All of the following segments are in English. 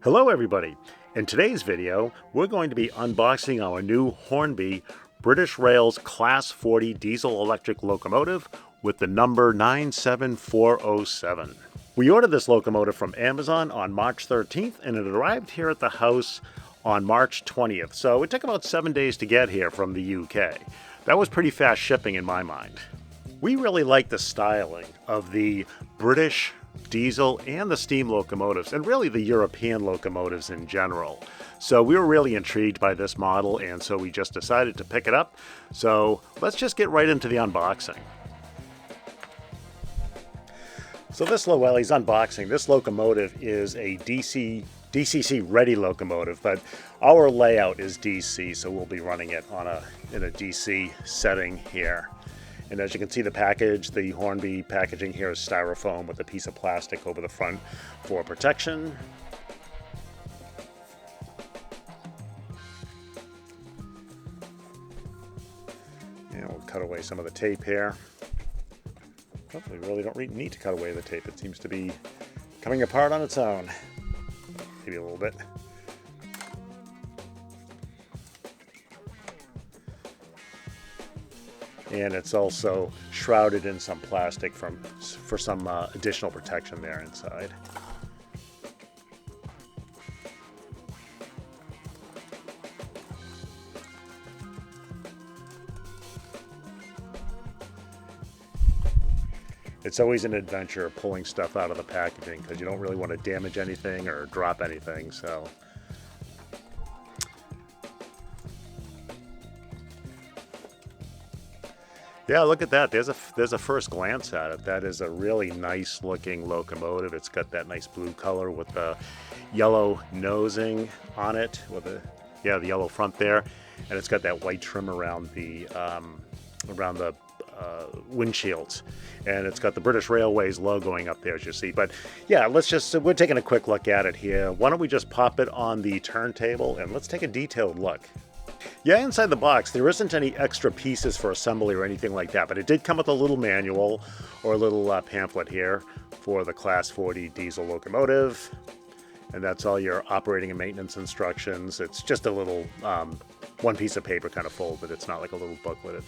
Hello everybody! In today's video, we're going to be unboxing our new Hornby British Rail's Class 40 diesel electric locomotive with the number 97407. We ordered this locomotive from Amazon on March 13th and it arrived here at the house on March 20th, so it took about 7 days to get here from the UK. That was pretty fast shipping in my mind. We really like the styling of the British diesel and the steam locomotives, and really the European locomotives in general. So we were really intrigued by this model, and so we just decided to pick it up. So let's just get right into the unboxing. So this Llewellyn's unboxing, this locomotive is a DCC ready locomotive, but our layout is DC, so we'll be running it in a DC setting here. And as you can see, the package, the Hornby packaging here is styrofoam with a piece of plastic over the front for protection. And we'll cut away some of the tape here. Hopefully we really don't need to cut away the tape. It seems to be coming apart on its own. Maybe a little bit. And it's also shrouded in some plastic for some additional protection there inside. It's always an adventure pulling stuff out of the packaging because you don't really want to damage anything or drop anything. So. Yeah, look at that. There's a first glance at it. That is a really nice looking locomotive. It's got that nice blue color with the yellow nosing on it, with the yellow front there, and it's got that white trim around the windshields, and it's got the British Railways logoing up there, as you see. But yeah, we're taking a quick look at it here. Why don't we just pop it on the turntable and let's take a detailed look. Yeah, inside the box, there isn't any extra pieces for assembly or anything like that, but it did come with a little manual or a little pamphlet here for the Class 40 diesel locomotive. And that's all your operating and maintenance instructions. It's just a little one piece of paper kind of folded. It's not like a little booklet.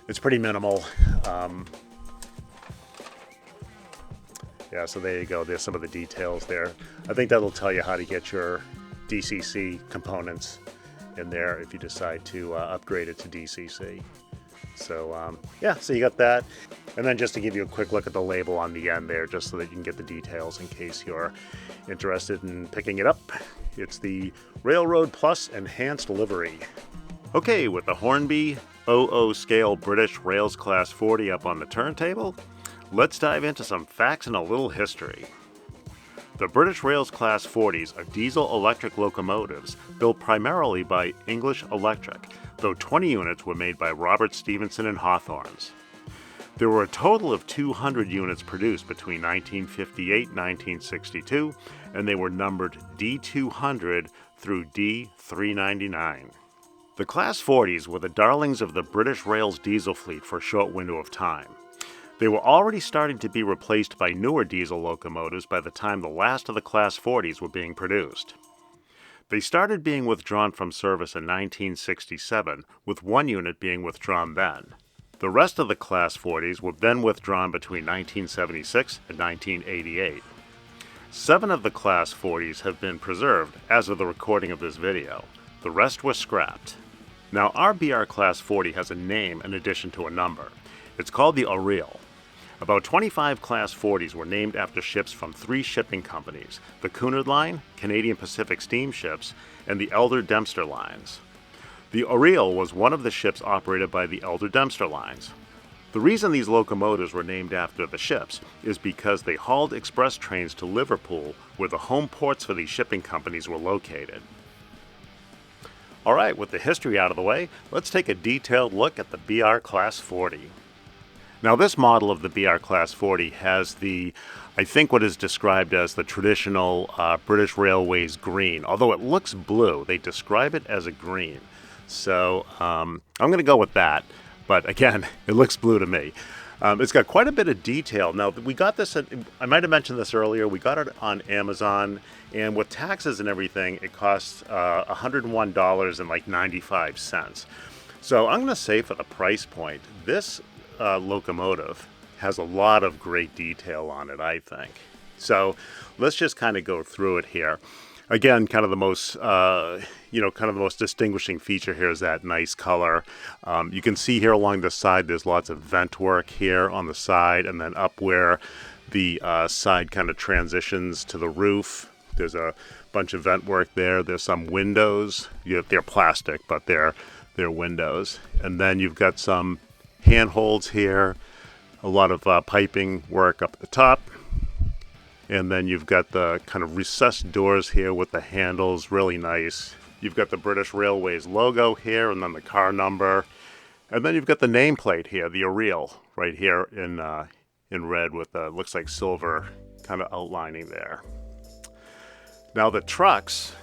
It's pretty minimal. Yeah, so there you go. There's some of the details there. I think that'll tell you how to get your DCC components in there if you decide to upgrade it to DCC. So yeah, so you got that. And then just to give you a quick look at the label on the end there, just so that you can get the details in case you're interested in picking it up. It's the Railroad Plus Enhanced Livery. Okay, with the Hornby 00 scale British Rails Class 40 up on the turntable, let's dive into some facts and a little history. The British Rails Class 40s are diesel electric locomotives built primarily by English Electric, though 20 units were made by Robert Stephenson and Hawthorns. There were a total of 200 units produced between 1958 and 1962, and they were numbered D200 through D399. The Class 40s were the darlings of the British Rails diesel fleet for a short window of time. They were already starting to be replaced by newer diesel locomotives by the time the last of the Class 40s were being produced. They started being withdrawn from service in 1967, with one unit being withdrawn then. The rest of the Class 40s were then withdrawn between 1976 and 1988. 7 of the Class 40s have been preserved as of the recording of this video. The rest were scrapped. Now, our BR Class 40 has a name in addition to a number. It's called the Aureol. About 25 Class 40s were named after ships from 3 shipping companies, the Cunard Line, Canadian Pacific Steamships, and the Elder Dempster Lines. The Aureol was one of the ships operated by the Elder Dempster Lines. The reason these locomotives were named after the ships is because they hauled express trains to Liverpool, where the home ports for these shipping companies were located. Alright, with the history out of the way, let's take a detailed look at the BR Class 40. Now this model of the BR Class 40 has I think what is described as the traditional British Railways green. Although it looks blue, they describe it as a green. So I'm going to go with that. But again, it looks blue to me. It's got quite a bit of detail. Now, we got this I might have mentioned this earlier, we got it on Amazon, and with taxes and everything, it costs $101.95. So I'm going to say for the price point, this locomotive has a lot of great detail on it, I think. So let's just kind of go through it here. Again, kind of the most, kind of the most distinguishing feature here is that nice color. You can see here along the side, there's lots of vent work here on the side, and then up where the side kind of transitions to the roof, there's a bunch of vent work there. There's some windows. They're plastic, but they're windows. And then you've got some handholds here, a lot of piping work up at the top. And then you've got the kind of recessed doors here with the handles, really nice. You've got the British Railways logo here, and then the car number. And then you've got the nameplate here, the Aureol, right here in red with looks like silver kind of outlining there. Now the trucks,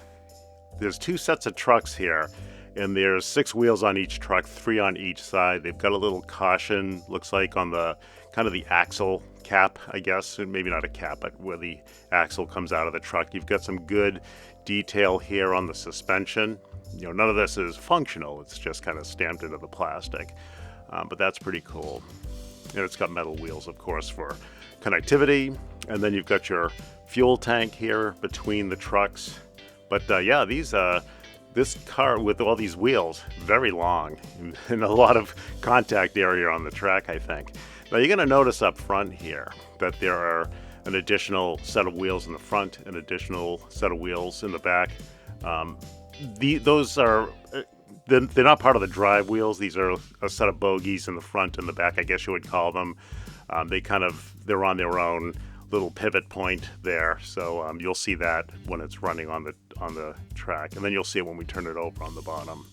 there's 2 sets of trucks here, and there's 6 wheels on each truck, 3 on each side. They've got a little caution, looks like on the kind of the axle cap, I guess, maybe not a cap, but where the axle comes out of the truck. You've got some good detail here on the suspension. None of this is functional. It's just kind of stamped into the plastic, but that's pretty cool. And it's got metal wheels, of course, for connectivity. And then you've got your fuel tank here between the trucks. But yeah, this car with all these wheels, very long and a lot of contact area on the track, I think. Now you're going to notice up front here that there are an additional set of wheels in the front, an additional set of wheels in the back. Those are, they're not part of the drive wheels. These are a set of bogies in the front and the back, I guess you would call them. They're on their own little pivot point there. So you'll see that when it's running on the track, and then you'll see it when we turn it over on the bottom.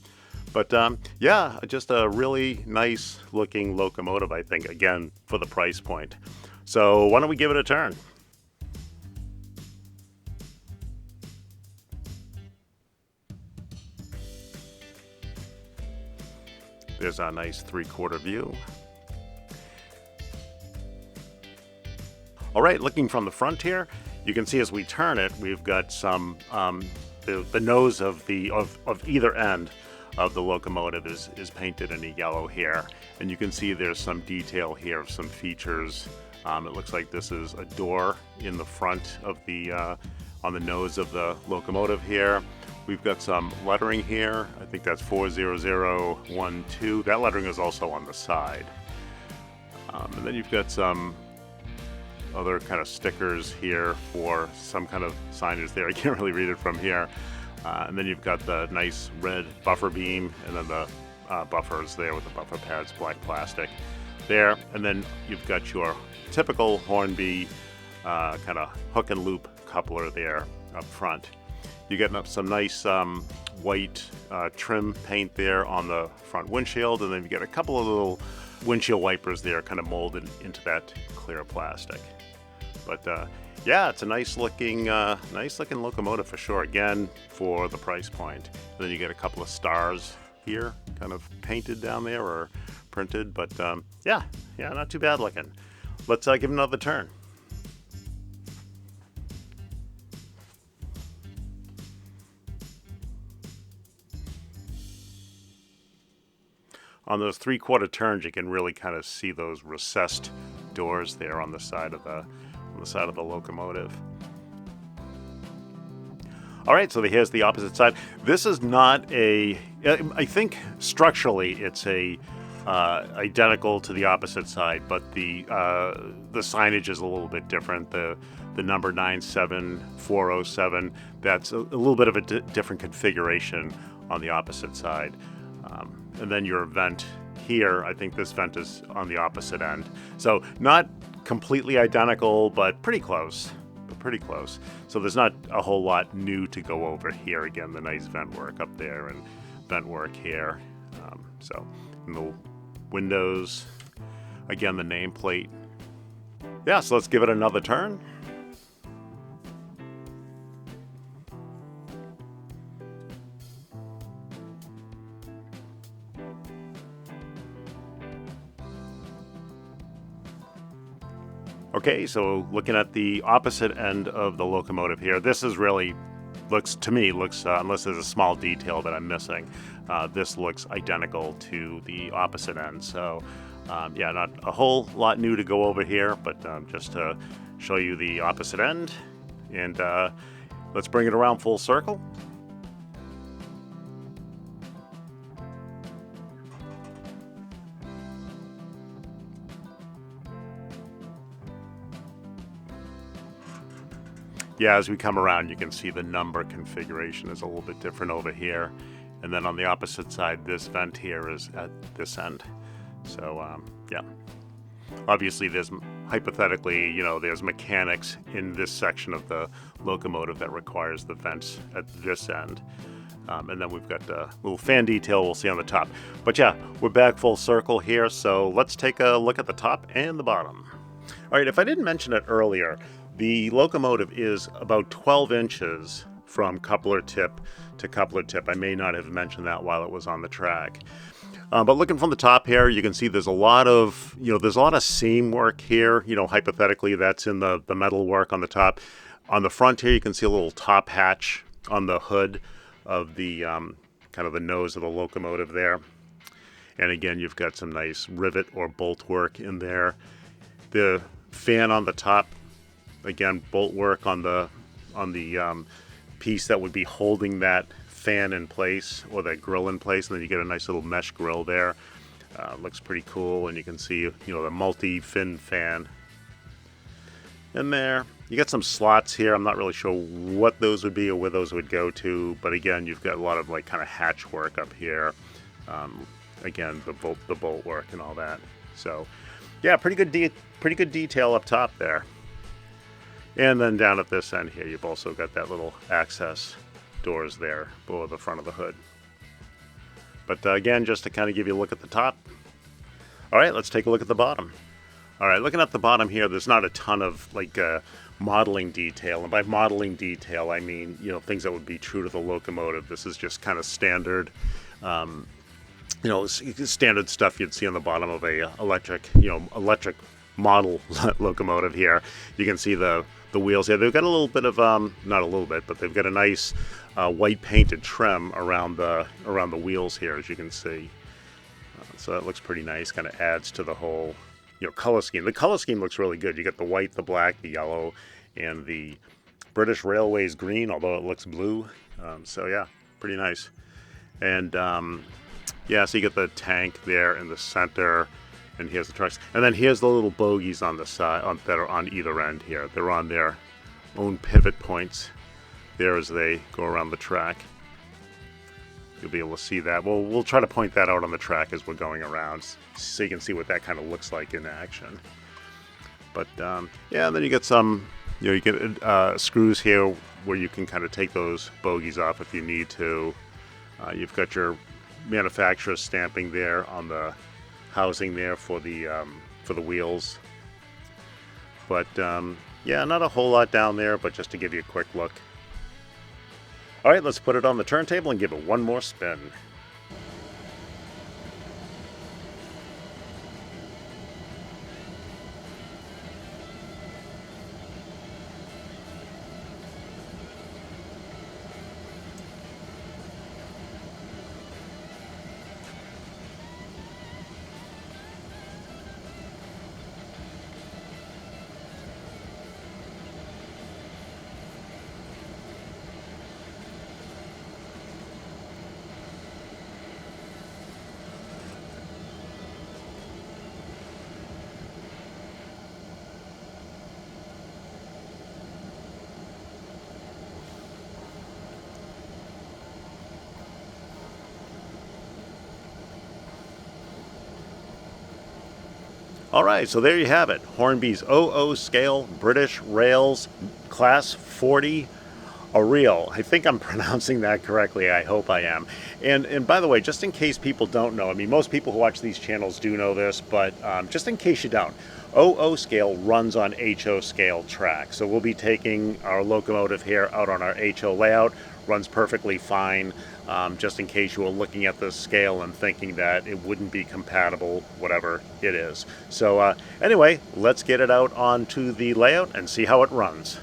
But yeah, just a really nice looking locomotive, I think, again, for the price point. So why don't we give it a turn? There's a nice 3/4 view. All right, looking from the front here, you can see as we turn it, we've got some, the nose of either end of the locomotive is painted in a yellow here, and you can see there's some detail here of some features. It looks like this is a door in the front of on the nose of the locomotive here. We've got some lettering here. I think that's 40012. That lettering is also on the side. And then you've got some other kind of stickers here for some kind of signage there. I can't really read it from here. And then you've got the nice red buffer beam, and then the buffers there with the buffer pads, black plastic there. And then you've got your typical Hornby kind of hook and loop coupler there up front. You're getting up some nice white trim paint there on the front windshield, and then you get a couple of little windshield wipers there kind of molded into that clear plastic. But yeah, it's a nice looking locomotive for sure, again, for the price point. And then you get a couple of stars here kind of painted down there or printed, but yeah, not too bad looking. Let's give it another turn. On those 3/4 turns, you can really kind of see those recessed doors there on the side of the locomotive. All right, so here's the opposite side. This is not I think structurally it's identical to the opposite side, but the signage is a little bit different. The number 97407, that's a little bit of a different configuration on the opposite side. And then your vent here, I think this vent is on the opposite end. So not completely identical, but pretty close. So there's not a whole lot new to go over here. Again, the nice vent work up there and vent work here. So in the windows, again, the nameplate. Yeah, so let's give it another turn. Okay, so looking at the opposite end of the locomotive here, this is really looks, unless there's a small detail that I'm missing, this looks identical to the opposite end. So yeah, not a whole lot new to go over here, but just to show you the opposite end. And let's bring it around full circle. Yeah, as we come around, you can see the number configuration is a little bit different over here. And then on the opposite side, this vent here is at this end. So, yeah. Obviously, there's, hypothetically, you know, there's mechanics in this section of the locomotive that requires the vents at this end. And then we've got a little fan detail we'll see on the top. But yeah, we're back full circle here, so let's take a look at the top and the bottom. All right, if I didn't mention it earlier, the locomotive is about 12 inches from coupler tip to coupler tip. I may not have mentioned that while it was on the track. But looking from the top here, you can see there's a lot of, there's a lot of seam work here. Hypothetically, that's in the metal work on the top. On the front here, you can see a little top hatch on the hood of the kind of the nose of the locomotive there. And again, you've got some nice rivet or bolt work in there. The fan on the top, again, bolt work on the piece that would be holding that fan in place, or that grill in place, and then you get a nice little mesh grill there. Looks pretty cool, and you can see, the multi-fin fan in there. You got some slots here. I'm not really sure what those would be or where those would go to, but again, you've got a lot of like kind of hatch work up here. Again, the bolt work and all that. So, yeah, pretty good detail up top there. And then down at this end here, you've also got that little access doors there below the front of the hood. But again, just to kind of give you a look at the top. All right, let's take a look at the bottom. All right, looking at the bottom here, there's not a ton of like modeling detail. And by modeling detail, I mean, things that would be true to the locomotive. This is just kind of standard, standard stuff you'd see on the bottom of a electric model locomotive here. You can see the wheels here. They've got a little bit of not a little bit, but they've got a nice white painted trim around the wheels here, as you can see. So that looks pretty nice. Kind of adds to the whole color scheme. The color scheme looks really good. You got the white, the black, the yellow, and the British Railways green, although it looks blue. So yeah, pretty nice. And yeah, so you get the tank there in the center. And here's the trucks. And then here's the little bogies on the side that are on either end here. They're on their own pivot points there as they go around the track. You'll be able to see that. We'll try to point that out on the track as we're going around so you can see what that kind of looks like in action. But yeah, and then you get some, you get screws here where you can kind of take those bogies off if you need to. You've got your manufacturer stamping there on the housing there for the wheels. But yeah, not a whole lot down there, but just to give you a quick look. All right, let's put it on the turntable and give it one more spin. All right, so there you have it. Hornby's 00 scale British Rails Class 40 Aureol. I think I'm pronouncing that correctly. I hope I am. And by the way, just in case people don't know, I mean, most people who watch these channels do know this, but just in case you don't, 00 scale runs on HO scale track. So we'll be taking our locomotive here out on our HO layout, runs perfectly fine, just in case you were looking at the scale and thinking that it wouldn't be compatible, whatever it is. So anyway, let's get it out onto the layout and see how it runs.